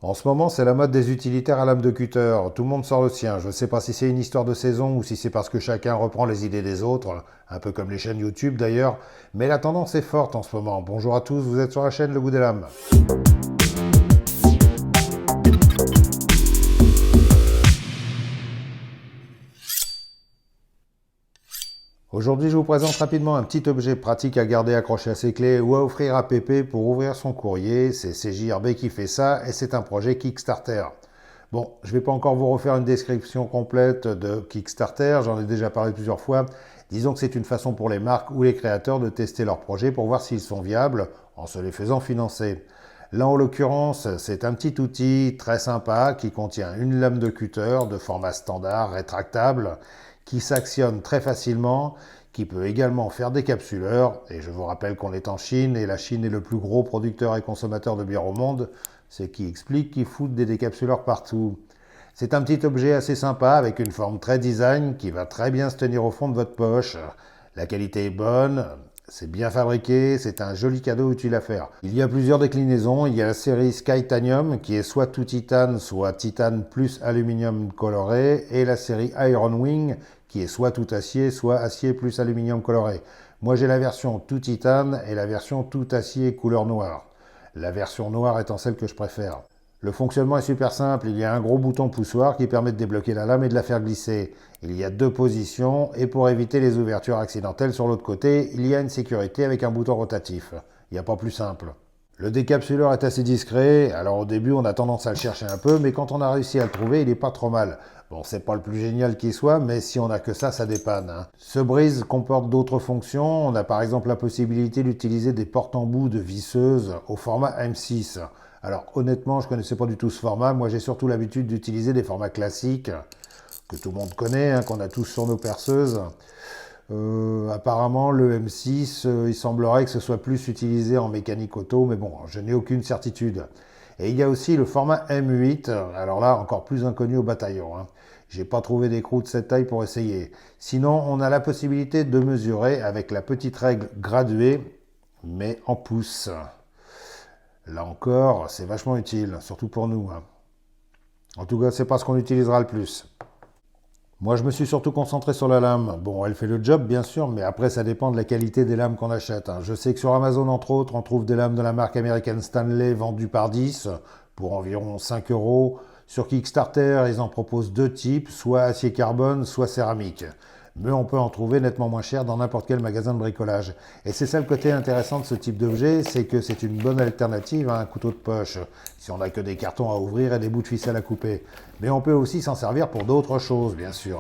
En ce moment, c'est la mode des utilitaires à lame de cutter. Tout le monde sort le sien. Je ne sais pas si c'est une histoire de saison ou si c'est parce que chacun reprend les idées des autres, un peu comme les chaînes YouTube d'ailleurs, mais la tendance est forte en ce moment. Bonjour à tous, vous êtes sur la chaîne Le Goût des Lames. Aujourd'hui, je vous présente rapidement un petit objet pratique à garder accroché à ses clés ou à offrir à Pépé pour ouvrir son courrier. C'est CJRB qui fait ça et c'est un projet Kickstarter. Bon, je ne vais pas encore vous refaire une description complète de Kickstarter, j'en ai déjà parlé plusieurs fois. Disons que c'est une façon pour les marques ou les créateurs de tester leurs projets pour voir s'ils sont viables en se les faisant financer. Là, en l'occurrence, c'est un petit outil très sympa qui contient une lame de cutter de format standard, rétractable, qui s'actionne très facilement, qui peut également faire des capsuleurs. Et je vous rappelle qu'on est en Chine et la Chine est le plus gros producteur et consommateur de bière au monde, ce qui explique qu'ils foutent des décapsuleurs partout. C'est un petit objet assez sympa avec une forme très design qui va très bien se tenir au fond de votre poche. La qualité est bonne, c'est bien fabriqué, c'est un joli cadeau utile à faire. Il y a plusieurs déclinaisons, il y a la série Skytanium qui est soit tout titane, soit titane plus aluminium coloré, et la série Iron Wing qui est soit tout acier, soit acier plus aluminium coloré. Moi j'ai la version tout titane et la version tout acier couleur noire. La version noire étant celle que je préfère. Le fonctionnement est super simple, il y a un gros bouton poussoir qui permet de débloquer la lame et de la faire glisser. Il y a deux positions et pour éviter les ouvertures accidentelles sur l'autre côté, il y a une sécurité avec un bouton rotatif. Il n'y a pas plus simple. Le décapsuleur est assez discret, alors au début on a tendance à le chercher un peu, mais quand on a réussi à le trouver, il n'est pas trop mal. Bon, c'est pas le plus génial qui soit, mais si on n'a que ça dépanne. Ce brise comporte d'autres fonctions. On a par exemple la possibilité d'utiliser des porte-embouts de visseuse au format M6. Alors honnêtement, je ne connaissais pas du tout ce format. Moi, j'ai surtout l'habitude d'utiliser des formats classiques, que tout le monde connaît, qu'on a tous sur nos perceuses. Apparemment, le M6, il semblerait que ce soit plus utilisé en mécanique auto, mais bon, je n'ai aucune certitude. Et il y a aussi le format M8, alors là, encore plus inconnu au bataillon. J'ai pas trouvé d'écrou de cette taille pour essayer. Sinon, on a la possibilité de mesurer avec la petite règle graduée, mais en pouces. Là encore, c'est vachement utile, surtout pour nous. En tout cas, c'est pas ce qu'on utilisera le plus. Moi, je me suis surtout concentré sur la lame. Bon, elle fait le job, bien sûr, mais après, ça dépend de la qualité des lames qu'on achète. Je sais que sur Amazon, entre autres, on trouve des lames de la marque American Stanley vendues par 10 pour environ 5 euros. Sur Kickstarter, ils en proposent deux types, soit acier carbone, soit céramique. Mais on peut en trouver nettement moins cher dans n'importe quel magasin de bricolage. Et c'est ça le côté intéressant de ce type d'objet, c'est que c'est une bonne alternative à un couteau de poche, si on n'a que des cartons à ouvrir et des bouts de ficelle à couper. Mais on peut aussi s'en servir pour d'autres choses, bien sûr,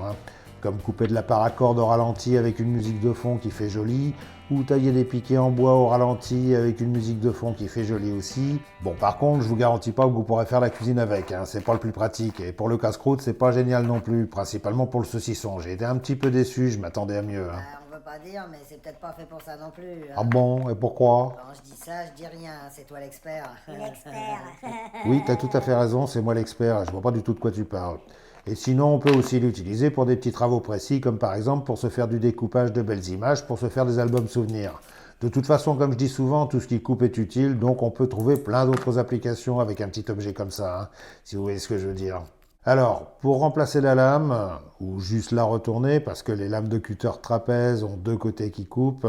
comme couper de la paracorde au ralenti avec une musique de fond qui fait joli, ou tailler des piquets en bois au ralenti avec une musique de fond qui fait joli aussi. Bon, par contre, je vous garantis pas que vous pourrez faire la cuisine avec, c'est pas le plus pratique. Et pour le casse-croûte, c'est pas génial non plus, principalement pour le saucisson. J'ai été un petit peu déçu, je m'attendais à mieux. On veut pas dire, mais c'est peut-être pas fait pour ça non plus. Ah bon, et pourquoi? Quand je dis ça, je dis rien, c'est toi l'expert. L'expert. Oui, t'as tout à fait raison, c'est moi l'expert, je vois pas du tout de quoi tu parles. Et sinon, on peut aussi l'utiliser pour des petits travaux précis, comme par exemple pour se faire du découpage de belles images, pour se faire des albums souvenirs. De toute façon, comme je dis souvent, tout ce qui coupe est utile, donc on peut trouver plein d'autres applications avec un petit objet comme ça, si vous voyez ce que je veux dire. Alors, pour remplacer la lame, ou juste la retourner, parce que les lames de cutter trapèze ont deux côtés qui coupent,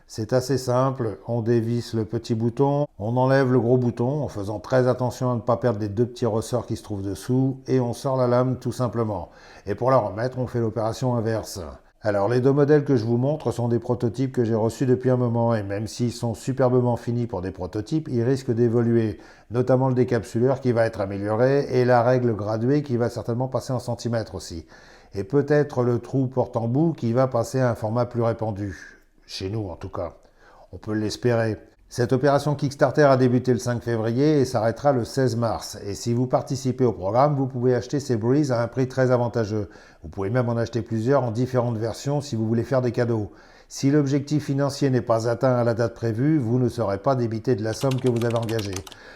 c'est assez simple, on dévisse le petit bouton, on enlève le gros bouton en faisant très attention à ne pas perdre les deux petits ressorts qui se trouvent dessous et on sort la lame tout simplement. Et pour la remettre, on fait l'opération inverse. Alors les deux modèles que je vous montre sont des prototypes que j'ai reçus depuis un moment et même s'ils sont superbement finis pour des prototypes, ils risquent d'évoluer, notamment le décapsuleur qui va être amélioré et la règle graduée qui va certainement passer en centimètres aussi. Et peut-être le trou porte-embout qui va passer à un format plus répandu. Chez nous en tout cas. On peut l'espérer. Cette opération Kickstarter a débuté le 5 février et s'arrêtera le 16 mars. Et si vous participez au programme, vous pouvez acheter ces brises à un prix très avantageux. Vous pouvez même en acheter plusieurs en différentes versions si vous voulez faire des cadeaux. Si l'objectif financier n'est pas atteint à la date prévue, vous ne serez pas débité de la somme que vous avez engagée.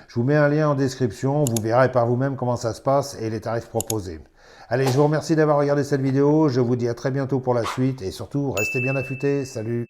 Je vous mets un lien en description, vous verrez par vous-même comment ça se passe et les tarifs proposés. Allez, je vous remercie d'avoir regardé cette vidéo, je vous dis à très bientôt pour la suite et surtout, restez bien affûtés, salut!